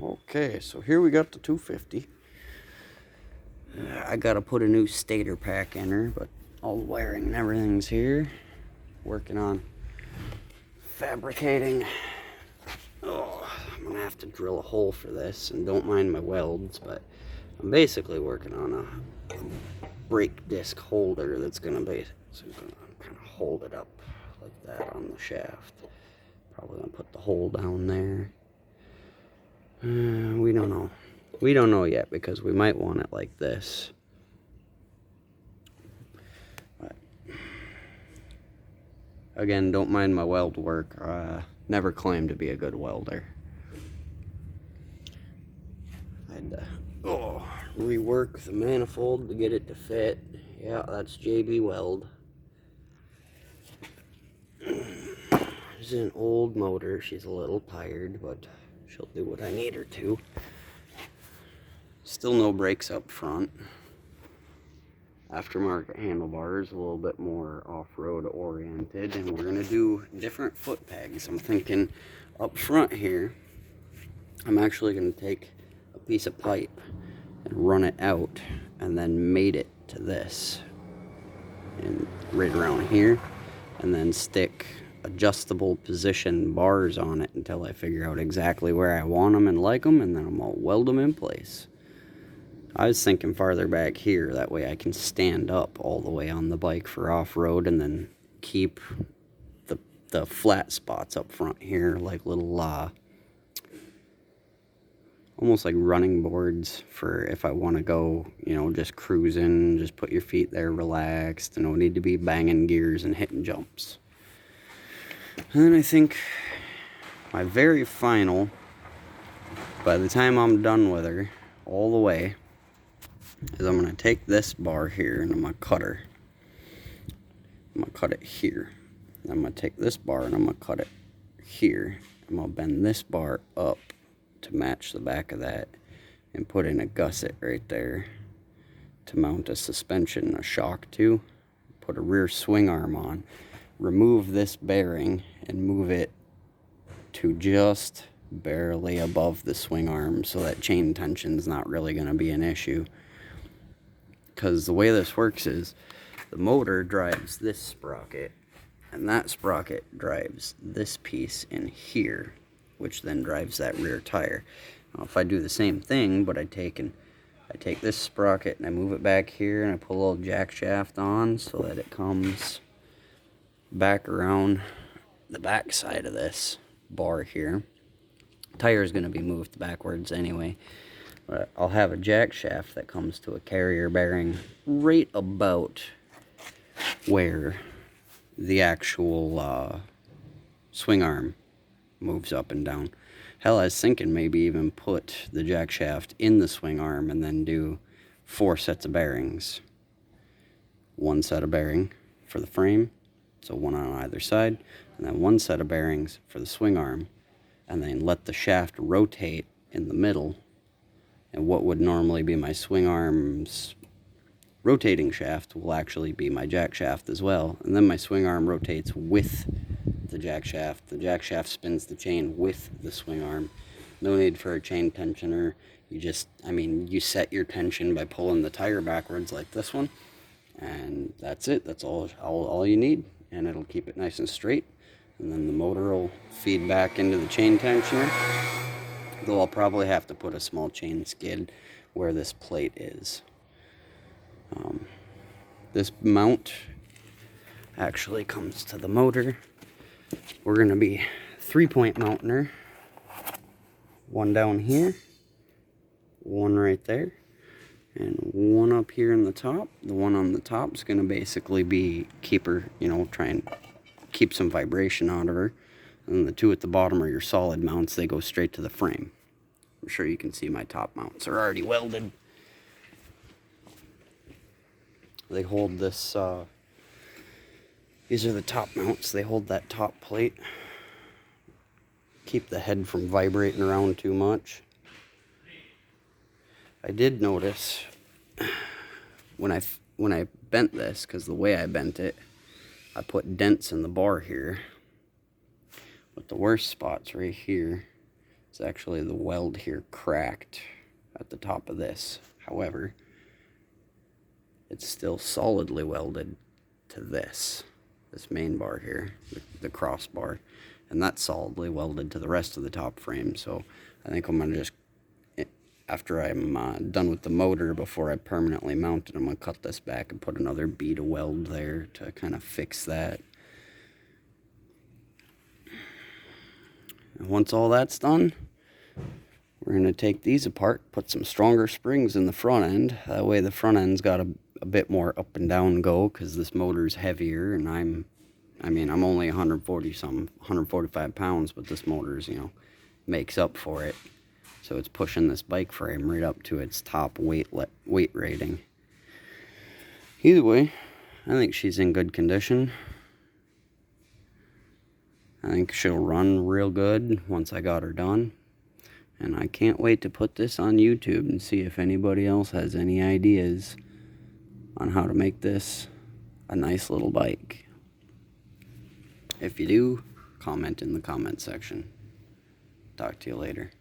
Okay, so here we got the 250. I gotta put a new stator pack in her, but all the wiring and everything's here. Working on fabricating. Oh, I'm gonna have to drill a hole for this, and don't mind my welds, but I'm basically working on a brake disc holder that's gonna kind of hold it up like that on the shaft. Probably gonna put the hole down there. We don't know. We don't know yet because we might want it like this. But again, don't mind my weld work. Never claimed to be a good welder. I had to rework the manifold to get it to fit. Yeah, that's JB Weld. This is an old motor. She's a little tired, but she'll do what I need her to. Still no brakes up front. Aftermarket handlebars, a little bit more off-road oriented, and we're gonna do different foot pegs. I'm thinking up front here, I'm actually gonna take a piece of pipe and run it out and then mate it to this and right around here, and then stick adjustable position bars on it until I figure out exactly where I want them and like them, and then I'll weld them in place. I was thinking farther back here, that way I can stand up all the way on the bike for off-road and then keep the flat spots up front here like little almost like running boards for if I want to go, you know, just cruising, just put your feet there relaxed, no need to be banging gears and hitting jumps. And then I think my very final, by the time I'm done with her all the way, is I'm going to take this bar here and I'm going to cut her. I'm going to cut it here. I'm going to take this bar and I'm going to cut it here. I'm going to bend this bar up to match the back of that and put in a gusset right there to mount a suspension, a shock to. Put a rear swing arm on. Remove this bearing and move it to just barely above the swing arm so that chain tension is not really going to be an issue. Because the way this works is the motor drives this sprocket and that sprocket drives this piece in here, which then drives that rear tire. Now, if I do the same thing, but I take this sprocket and I move it back here and I put a little jack shaft on so that it comes back around the back side of this bar here. Tire is going to be moved backwards anyway. But I'll have a jack shaft that comes to a carrier bearing right about where the actual swing arm moves up and down. Hell, I was thinking maybe even put the jack shaft in the swing arm and then do 4 sets of bearings. 1 set of bearing for the frame, so 1 on either side, and then 1 set of bearings for the swing arm, and then let the shaft rotate in the middle. And what would normally be my swing arm's rotating shaft will actually be my jack shaft as well. And then my swing arm rotates with the jack shaft. The jack shaft spins the chain with the swing arm. No need for a chain tensioner. You set your tension by pulling the tire backwards like this one. And that's it. That's all you need. And it'll keep it nice and straight. And then the motor will feed back into the chain tensioner. Though I'll probably have to put a small chain skid where this plate is. This mount actually comes to the motor. We're going to be 3-point mounting her. 1 down here, 1 right there, and 1 up here in the top. The one on the top is going to basically be keep her, try and keep some vibration out of her. And the 2 at the bottom are your solid mounts. They go straight to the frame. I'm sure you can see my top mounts are already welded. They hold this, these are the top mounts. They hold that top plate. Keep the head from vibrating around too much. I did notice when I bent this, because the way I bent it, I put dents in the bar here. But the worst spot's right here. It's actually the weld here cracked at the top of this. However, it's still solidly welded to this main bar here, the crossbar, and that's solidly welded to the rest of the top frame. So I think I'm gonna just, after I'm done with the motor, before I permanently mount it, I'm gonna cut this back and put another bead of weld there to kind of fix that. And once all that's done, we're going to take these apart, put some stronger springs in the front end. That way the front end's got a bit more up and down go, because this motor's heavier, and I'm only 145 pounds, but this motor's, makes up for it. So it's pushing this bike frame right up to its top weight rating. Either way, I think she's in good condition. I think she'll run real good once I got her done. And I can't wait to put this on YouTube and see if anybody else has any ideas on how to make this a nice little bike. If you do, comment in the comment section. Talk to you later.